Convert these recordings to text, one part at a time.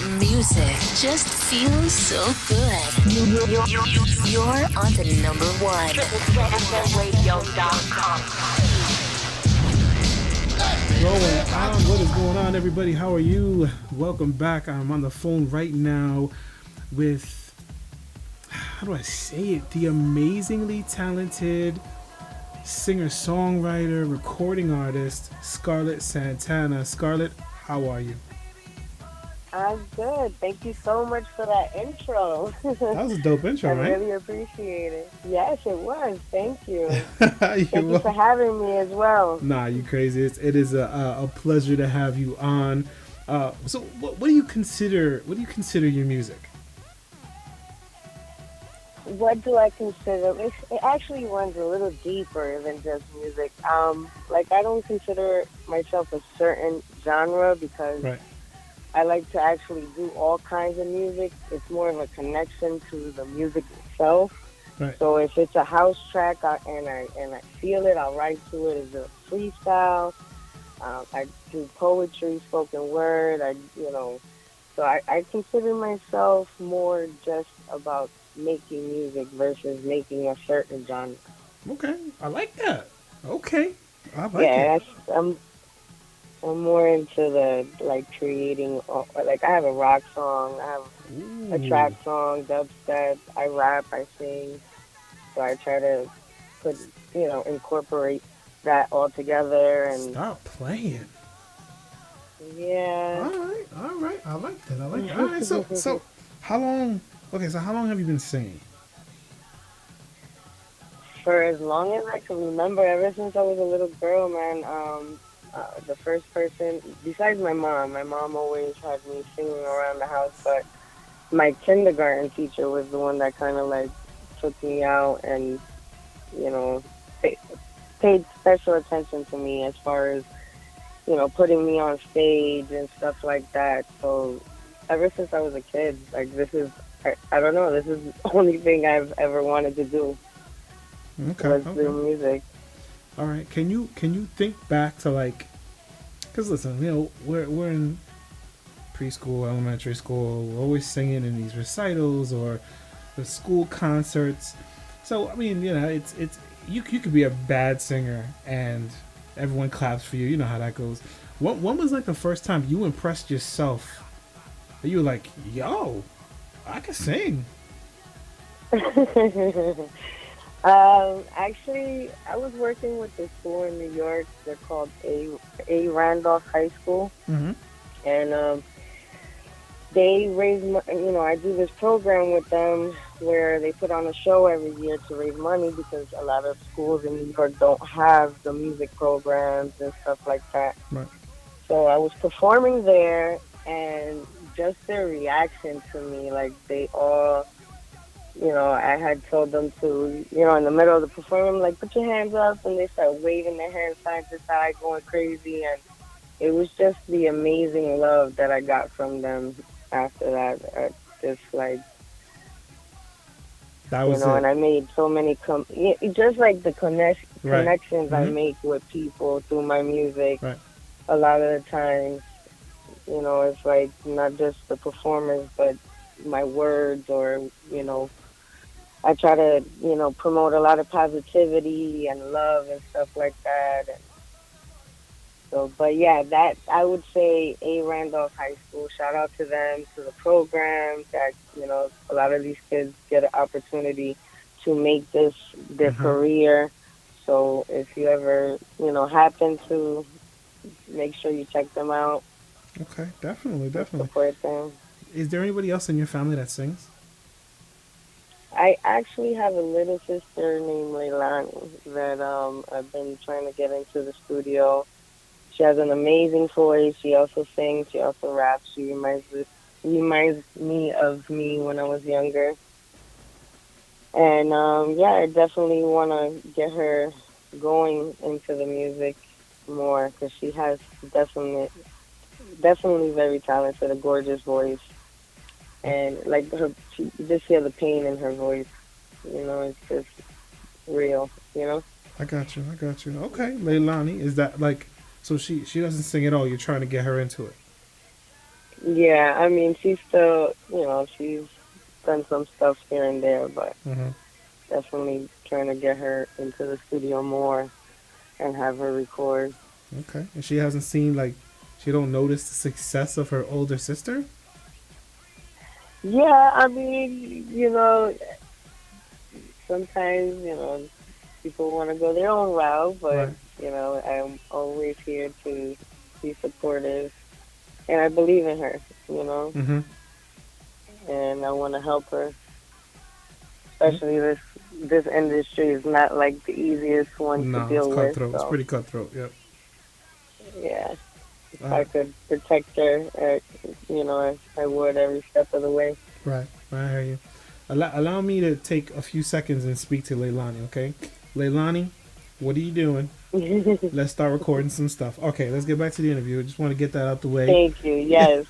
Music just feels so good. You're on to number one. What is going on, everybody? How are you? Welcome back. I'm on the phone right now with, how do I say it? The amazingly talented singer-songwriter, recording artist, Scarlett Santana. Scarlett, how are you? I'm good. Thank you so much for that intro. That was a dope I intro, right? really appreciate it. Yes, it was. Thank you. You're Thank you for having me as well. Nah, you crazy. It is a pleasure to have you on. So, what do you consider? What do you consider your music? What do I consider? It actually runs a little deeper than just music. Like I don't consider myself a certain genre because Right. I like to actually do all kinds of music. It's more of a connection to the music itself. Right. So if it's a house track and I feel it, I'll write to it as a freestyle. I do poetry, spoken word. So I consider myself more just about making music versus making a certain genre. Okay, I like that. Okay, I like it. Yeah, I'm more into the like creating. Like I have a rock song, I have a trap Ooh, song, dubstep. I rap, I sing. So I try to put, incorporate that all together. And stop playing. yeah, All right. I like that. I like that. All right. So, how long? Okay, so how long have you been singing? for as long as I can remember, ever since I was a little girl, man. The first person, besides my mom always had me singing around the house, but my kindergarten teacher was the one that kind of like took me out and, you know, pa- paid special attention to me as far as putting me on stage and stuff like that. So ever since I was a kid, like I don't know, this is the only thing I've ever wanted to do Okay. was Okay. do music. All right. Can you think back to like? Because listen, we're in preschool, elementary school. We're always singing in these recitals or the school concerts. So I mean, it's you could be a bad singer and everyone claps for you. You know how that goes. When was like the first time you impressed yourself? That you were like, yo, I can sing. Actually, I was working with the school in New York. They're called A Randolph High School, Mm-hmm. and they raise. I do this program with them where they put on a show every year to raise money because a lot of schools in New York don't have the music programs and stuff like that. Right. So I was performing there, and just their reaction to me, like they all, I had told them to, in the middle of the performance, like put your hands up, and they start waving their hands side to side, going crazy, and it was just the amazing love that I got from them after that. Just like, That was and it. I made so many, just like the Right. connections I Mm-hmm. make with people through my music. Right. A lot of the times, it's like not just the performance, but my words or, I try to, promote a lot of positivity and love and stuff like that. And so, but yeah, that I would say A Randolph High School. Shout out to them, to the program that, a lot of these kids get an opportunity to make this their Mm-hmm. career. So if you ever, happen to make sure you check them out Okay. Definitely. and Definitely. support them. Is there anybody else in your family that sings? I actually have a little sister named Leilani that I've been trying to get into the studio. She has an amazing voice. She also sings. She also raps. She reminds me of me when I was younger. And yeah, I definitely want to get her going into the music more because she has definitely definitely very talented, a gorgeous voice, and like you just hear the pain in her voice. It's just real. I got you. I got you. Okay, Leilani, is that like? So she doesn't sing at all. You're trying to get her into it. Yeah, I mean, she's still, she's done some stuff here and there, but Hmm. definitely trying to get her into the studio more and have her record. Okay, and she hasn't seen like she don't notice the success of her older sister. Yeah, I mean, sometimes, people want to go their own route, but, Right. I'm always here to be supportive. And I believe in her, Mm-hmm. and I want to help her. Especially this industry is not like the easiest one to No, it's deal with. cutthroat. It's So pretty cutthroat. Yep. yeah, if Uh, I could protect her, I would every step of the way. right. I hear you. Allow me to take a few seconds and speak to Leilani. Okay, Leilani, what are you doing? Let's start recording some stuff. Okay, let's get back to the interview. I just want to get that out the way. Thank you. Yes.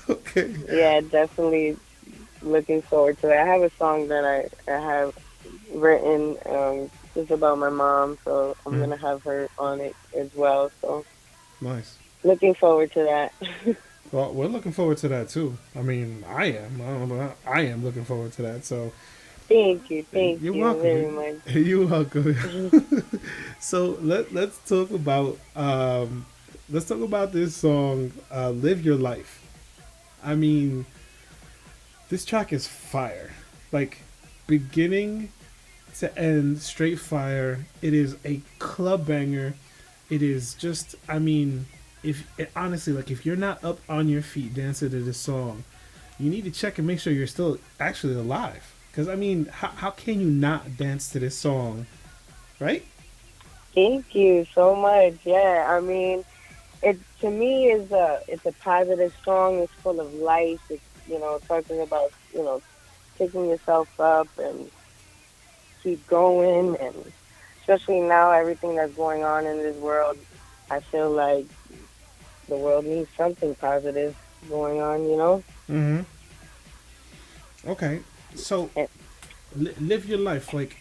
Okay. Yeah, definitely looking forward to it. I have a song that I have written just about my mom, so I'm Mm, gonna have her on it as well. So nice. looking forward to that. Well, we're looking forward to that too. I mean, I am. I don't know, but I am looking forward to that. So Thank you're you very welcome. much. You're welcome. So let's talk about this song, "Live Your Life." I mean, this track is fire. Like beginning to end, straight fire. It is a club banger. It is just, I mean, if honestly, like if you're not up on your feet dancing to this song, you need to check and make sure you're still actually alive. Because I mean, how can you not dance to this song, right? Thank you so much. Yeah, I mean, it to me is it's a positive song. It's full of life. It's talking about picking yourself up and keep going, and especially now everything that's going on in this world, I feel like the world needs something positive going on. Mm-hmm. Okay, so And live your life. Like,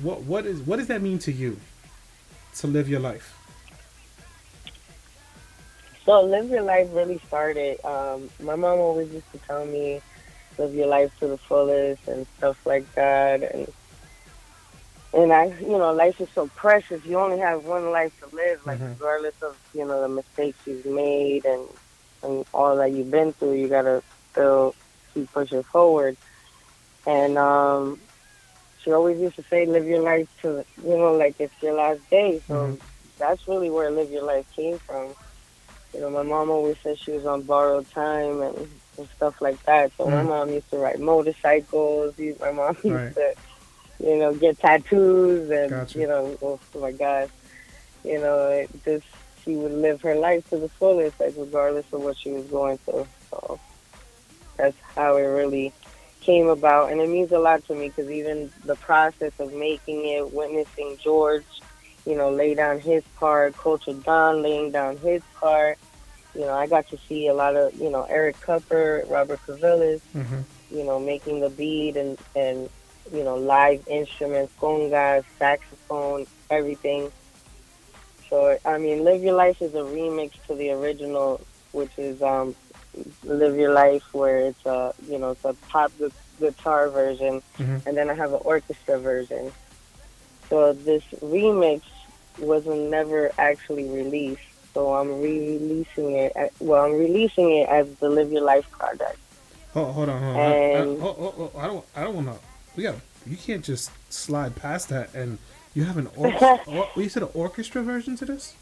what does that mean to you to live your life? so live your life really started. My mom always used to tell me live your life to the fullest and stuff like that, and life is so precious. You only have one life to live. Like Mm-hmm. regardless of the mistakes you've made and all that you've been through, you gotta still keep pushing forward. And she always used to say, "Live your life to like it's your last day." Mm-hmm. So that's really where "Live Your Life" came from. My mom always said she was on borrowed time and stuff like that. So my Mm. mom used to ride motorcycles. My mom used Right. to get tattoos and, Gotcha. oh my God, just she would live her life to the fullest, like regardless of what she was going through. So that's how it really came about, and it means a lot to me because even the process of making it, witnessing George, lay down his part, Culture Don laying down his part. I got to see a lot of, Eric Cupper, Robert Cavillas, Mm-hmm. making the beat and live instruments, congas, saxophone, everything. So I mean, "Live Your Life" is a remix to the original, which is "Live Your Life," where it's a pop guitar version, Mm-hmm. and then I have an orchestra version. So this remix wasn't never actually released. So I'm re-releasing it. I'm releasing it as the "Live Your Life" project. Hold on, hold on. And I don't want to. We got. You can't just slide past that. And you have an you said an orchestra version to this?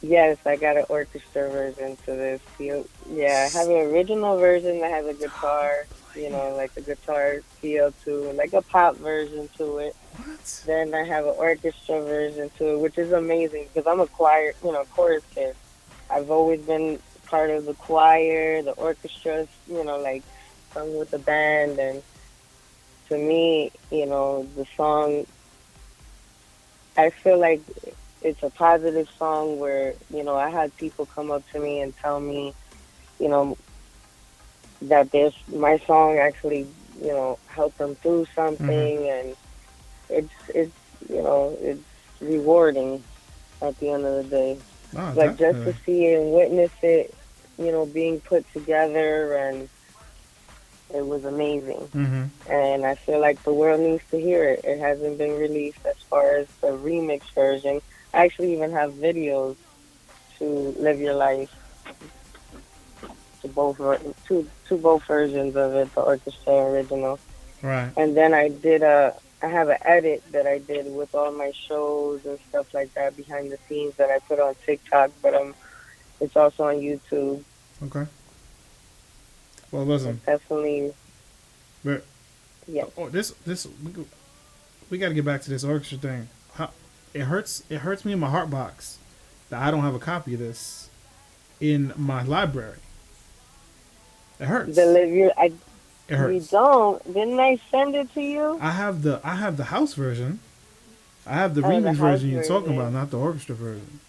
yes, I got an orchestra version to this. Yeah, I have an original version that has a Stop guitar, playing. like a guitar feel to it, like a pop version to it. What? Then I have an orchestra version to it, which is amazing because I'm a choir, chorus kid. I've always been part of the choir, the orchestras, like sung with the band. And to me, the song, I feel like it's a positive song where, I had people come up to me and tell me, you know, that my song actually, helped them through Mm-hmm. something. And it's rewarding at the end of the day. Oh, But just to definitely. see and witness it, being put together, and it was amazing. Mm-hmm. And I feel like the world needs to hear it. It hasn't been released as far as the remix version. I actually even have videos to Live Your Life, to both versions of it, the orchestra original. Right. And then I have an edit that I did with all my shows and stuff like that behind the scenes that I put on TikTok, but it's also on YouTube. Okay. Well, listen. It's definitely, But yes. this we got to get back to this orchestra thing. How, it hurts. It hurts me in my heart box that I don't have a copy of this in my library. It hurts. It You hurts. don't? Didn't I send it to you? I have the house version. I have the Oh, the remix house version you're talking about, version. not the orchestra version.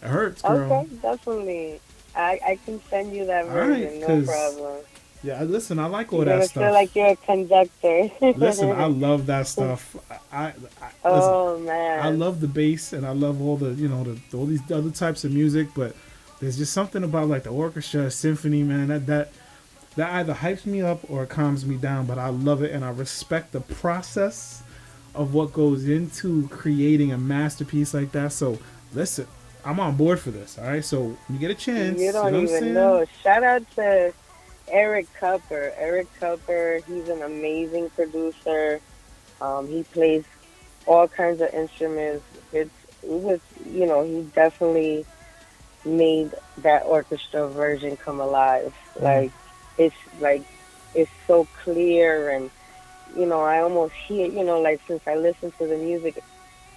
It hurts, girl. Okay, definitely. I can send you that All right, version, no cause problem. yeah, listen, I like all You're that gonna feel like stuff. you're a conductor. Listen, I love that stuff. I listen. Oh I man. love the bass and I love all the all these other types of music, but there's just something about like the orchestra symphony, man. That either hypes me up or it calms me down. But I love it and I respect the process of what goes into creating a masterpiece like that. So listen, I'm on board for this. All right, so when you get a You chance, you don't know what I'm even saying? know. Shout out to Eric Cupper. Eric Cupper, he's an amazing producer. He plays all kinds of instruments. It was, he definitely made that orchestra version come alive. Mm, It's like it's so clear, and I almost hear, like since I listen to the music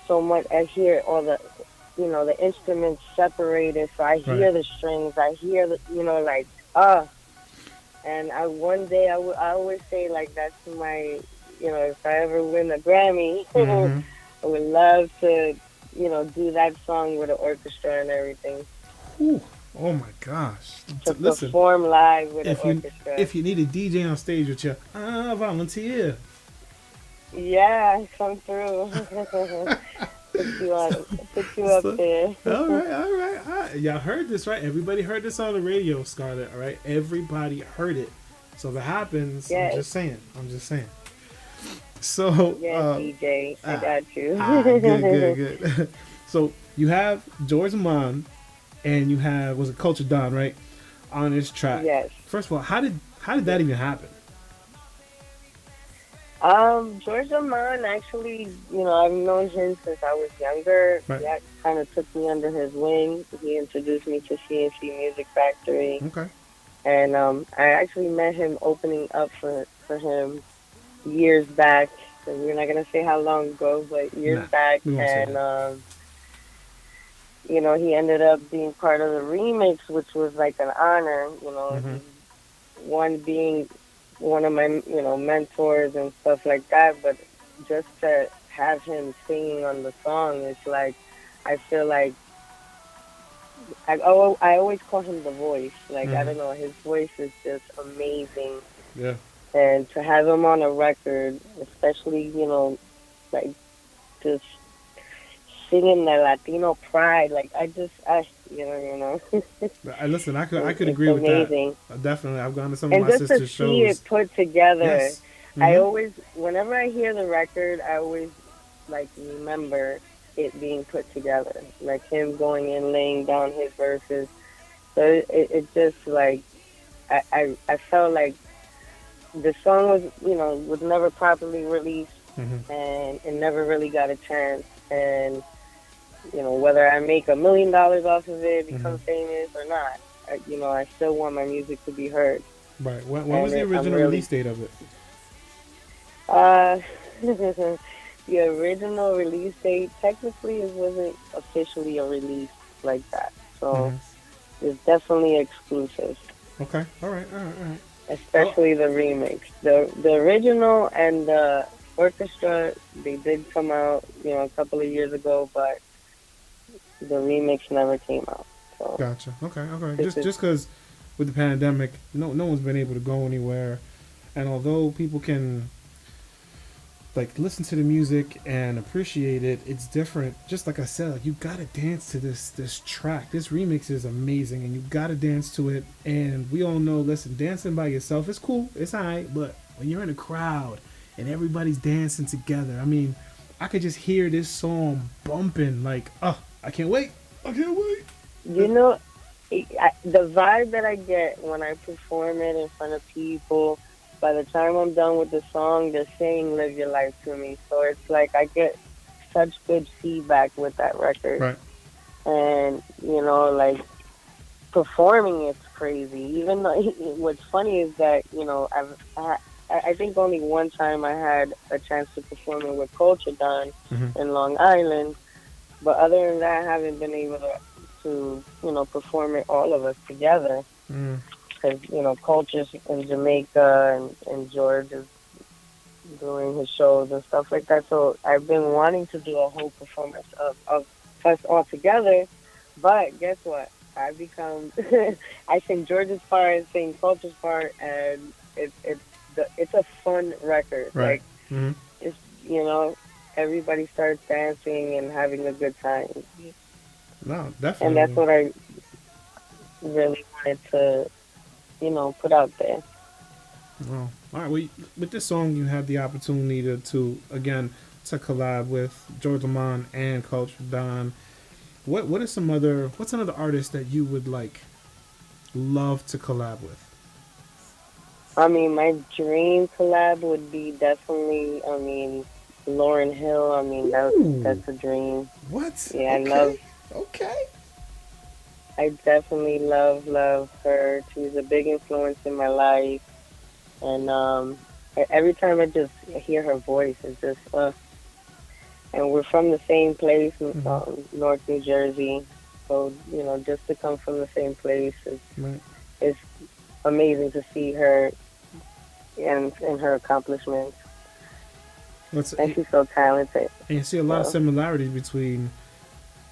so much, I hear all the instruments separated, so I right. hear the strings, I hear the, like and I one day I always say like that's my, if I ever win a Grammy, Mm-hmm. I would love to, do that song with an orchestra and everything, Whew. Oh my gosh! to Listen, perform live with an if you orchestra. if you need a DJ on stage with you, volunteer. Yeah, come through. put you so, on, put you up so, there. all right, all right, all right. Y'all heard this, right? Everybody heard this on the radio, Scarlett. All right, everybody heard it. So if it happens, I'm Yes, just saying. I'm just saying. So, yes, DJ, I ah, got you. good, good, good. So you have George Amon, and you have was it Culture Don, right? On this track. Yes. First of all, how did that even happen? George Amon actually, I've known him since I was younger. Right. That kind of took me under his wing. He introduced me to CNC Music Factory, Okay. and I actually met him opening up for him years back. So we're not gonna say how long ago, but years Nah, back, we won't say and that. he ended up being part of the remix, which was like an honor. Mm-hmm. One being one of my mentors and stuff like that, but just to have him singing on the song, it's like I feel like I always call him the voice. Like I Mm-hmm. don't know, his voice is just amazing, Yeah. and to have him on a record, especially like just singing the Latino pride, like Listen, I could it's agree with that. amazing. Definitely, I've gone to some of And my just to sister's see it shows. put together, Yes. Mm-hmm. whenever I hear the record, I always like remember it being put together, like him going in, laying down his verses. So it just like I felt like the song was never properly released, Mm-hmm. and it never really got a chance. And whether I make $1 million off of it, Mm-hmm. become famous or not, I still want my music to be heard. Right. When was And the I'm original really release date of it? the original release date, technically it wasn't officially a release like that. So Mm-hmm. it's definitely exclusive, Okay. All right. All right. All right. Oh, especially the remix. The original and the orchestra, they did come out, a couple of years ago, but the remix never came out. So gotcha. Okay. Okay. this is Just because with the pandemic, no one's been able to go anywhere, and although people can like listen to the music and appreciate it, it's different. Just like I said, like you gotta dance to this track. This remix is amazing, and you gotta dance to it. And we all know, listen, dancing by yourself is cool, it's alright, but when you're in a crowd and everybody's dancing together, I mean, I could just hear this song bumping. Like, oh, I can't wait. You know, the vibe that I get when I perform it in front of people, by the time I'm done with the song, they're saying "Live Your Life" to me. So it's like I get such good feedback with that record. Right. And, like performing it's crazy. Even though, what's funny is that, I think only one time I had a chance to perform it with Culture Don in Long Island. But other than that, I haven't been able to perform it all of us together. Because, Culture's in Jamaica and George is doing his shows and stuff like that. So I've been wanting to do a whole performance of us all together. But guess what? I become, I sing George's part, sing Culture's part, and it's a fun record. Right. Like, it's, everybody starts dancing and having a good time. No, definitely. And that's what I really wanted to, put out there. Oh, all right. Well, with this song, you have the opportunity to again to collab with George Lamont and Culture Don. What's another artist that you would love to collab with? I mean, my dream collab would be definitely, Lauryn Hill. I mean, that's a dream. What? Yeah, okay. Okay. I definitely love her. She's a big influence in my life. And every time I just hear her voice, it's just, and we're from the same place, North New Jersey. So, just to come from the same place is amazing to see her and her accomplishments. And she's so talented. And you see a lot of similarities between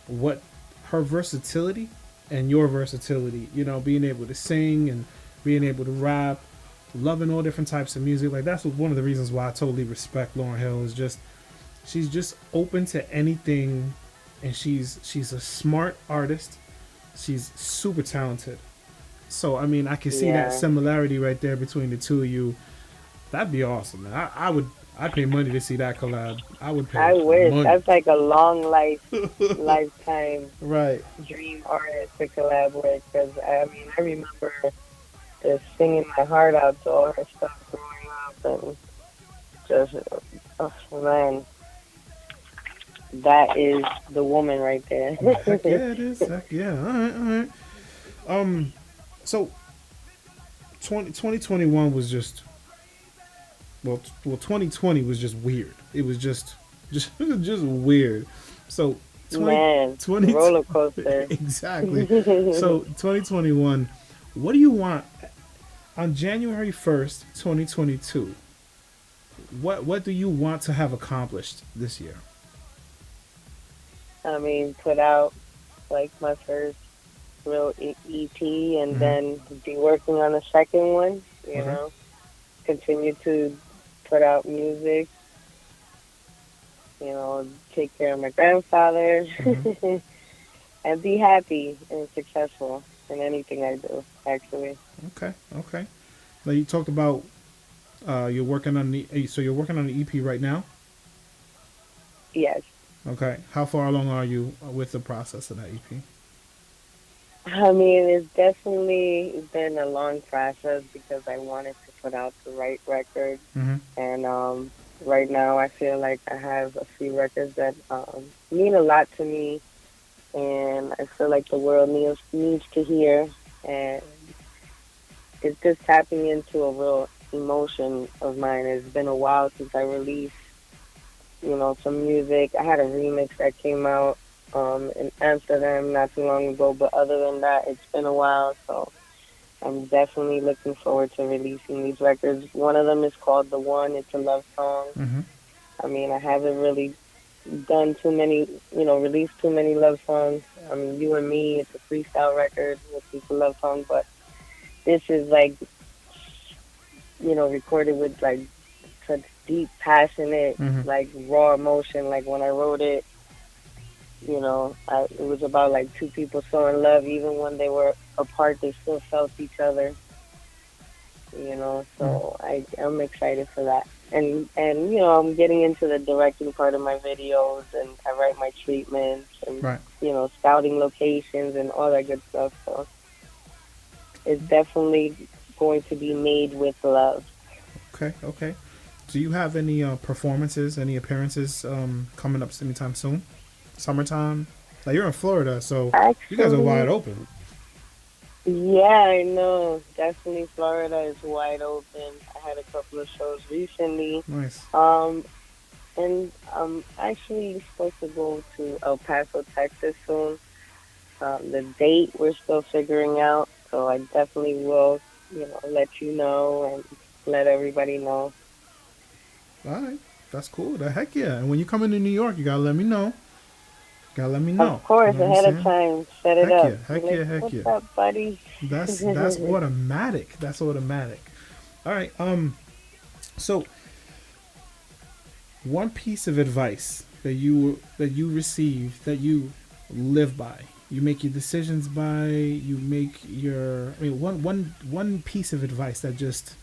what her versatility and your versatility. Being able to sing and being able to rap, loving all different types of music. Like that's one of the reasons why I totally respect Lauryn Hill. Is just she's just open to anything, and she's a smart artist. She's super talented. So I mean, I can see that similarity right there between the two of you. That'd be awesome, man. I'd pay money to see that collab. I would pay. I wish. Money. That's like a long lifetime right dream artist to collab with. Because I remember just singing my heart out to all her stuff growing up, and just man, that is the woman right there. Heck yeah, it is. Heck yeah. All right. So 2021 was just. Well, 2020 was just weird. It was just weird. So, 20 roller coaster. Exactly. So, 2021. What do you want on January 1st, 2022? What do you want to have accomplished this year? Put out like my first real EP, and then be working on a second one. You know, continue to put out music, take care of my grandfather, and be happy and successful in anything I do, actually. Okay. Now you talked about you're working on the EP right now? Yes. Okay. How far along are you with the process of that EP? It's definitely been a long process because I wanted to put out the right record. And right now I feel like I have a few records that mean a lot to me, and I feel like the world needs to hear. And it's just tapping into a real emotion of mine. It's been a while since I released, some music. I had a remix that came out in Amsterdam not too long ago, but other than that, it's been a while, so I'm definitely looking forward to releasing these records. One of them is called The One. It's a love song. I haven't really done too many, released too many love songs. You and Me, it's a freestyle record, which is a love song, but this is recorded with such deep, passionate, Hmm. like raw emotion. Like when I wrote it, it was about like two people so in love, even when they were apart, they still felt each other. Hmm. So I'm excited for that. And I'm getting into the directing part of my videos, and I write my treatments, and Right. scouting locations and all that good stuff. So it's definitely going to be made with love. Okay. Okay. Do you have any performances, any appearances coming up anytime soon? Summertime. Now you're in Florida, so you guys are wide Actually, open. yeah, I know. Definitely Florida is wide open. I had a couple of shows recently. Nice. Um, and I'm actually supposed to go to El Paso, Texas soon. The date we're still figuring out, so I definitely will, let you know and let everybody know. All right. That's cool. The heck yeah. And when you come into New York, you gotta let me know. Gotta let me Of know. You course, know what I'm ahead of saying? time, set it Heck up. yeah. Be Heck like, yeah. Heck what's yeah. up, buddy? That's automatic. That's automatic. All right. So one piece of advice that you receive that you live by, you make your decisions by, you make your, I mean, one piece of advice that just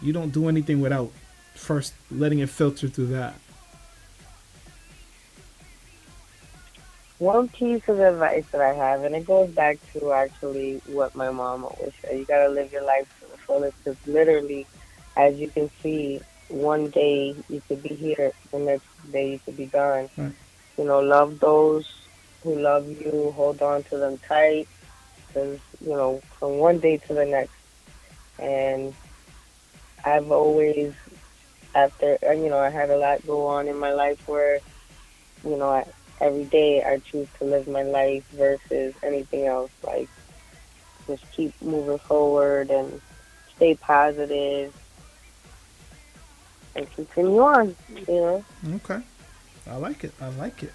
you don't do anything without first letting it filter through that. One piece of advice that I have, and it goes back to actually what my mom always said: you gotta live your life to the fullest. Because literally, as you can see, one day you could be here, the next day you could be gone. Right. Love those who love you, hold on to them tight, because from one day to the next. And I've always, after I had a lot go on in my life where every day I choose to live my life versus anything else. Like, just keep moving forward and stay positive and continue on. You know. Okay. I like it. I like it.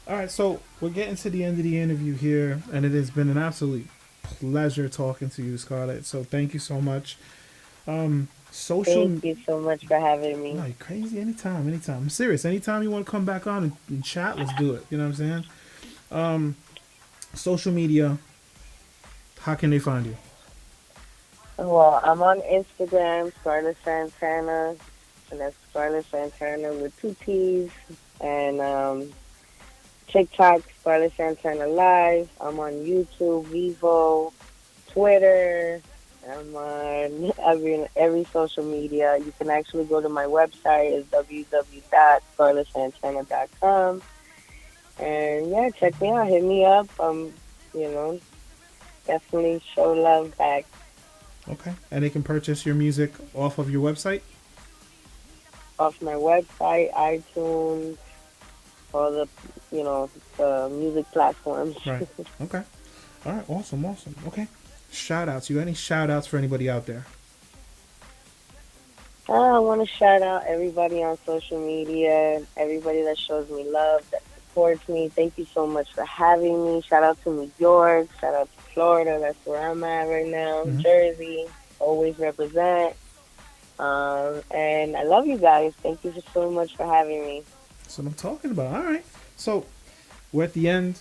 All right, so we're getting to the end of the interview here, and it has been an absolute pleasure talking to you, Scarlett. So thank you so much. Thank Social. you so much for having No, me. you're crazy. Anytime, anytime. I'm serious. Anytime you want to come back on and chat, let's do it. You know what I'm saying? Social media. How can they find you? Well, I'm on Instagram, Scarlett Santana, and that's Scarlett Santana with two T's. And TikTok, Scarlett Santana Live. I'm on YouTube, Vivo, Twitter. I'm on every social media. You can actually go to my website. It's www.scarlettsantana.com. And yeah, check me out. Hit me up. You know, definitely show love back Okay. And they can purchase your music off of your website. off my website, iTunes, all the music platforms. Right. Okay. All right. Awesome. Awesome. Okay. Shout outs. You got any shout outs for anybody out there? I want to shout out everybody on social media, everybody that shows me love, that supports me. Thank you so much for having me. Shout out to New York. Shout out to Florida. That's where I'm at right now. Mm-hmm. Jersey. Always represent. And I love you guys. Thank you so much for having me. That's what I'm talking about. All right. So we're at the end,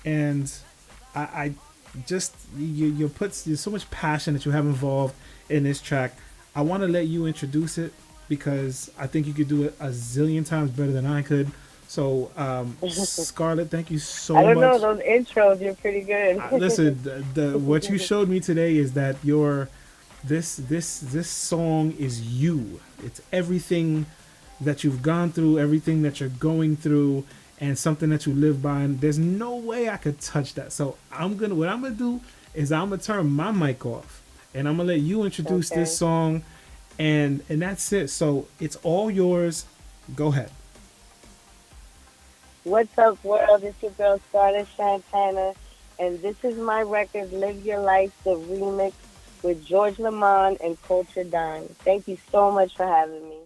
and I just you put there's so much passion that you have involved in this track. I want to let you introduce it because I think you could do it a zillion times better than I could. So, Scarlett, thank you I so don't know, much. those intros, you're pretty good. Listen, the what you showed me today is that this song is you. It's everything that you've gone through, everything that you're going through, and something that you live by. And there's no way I could touch that. So what I'm gonna do is I'm gonna turn my mic off, and I'm gonna let you introduce this Okay. song, and that's it. So it's all yours. Go ahead. What's up, world? It's your girl, Scarlett Santana, and this is my record, Live Your Life, the remix with George Lamond and Culture Don. Thank you so much for having me.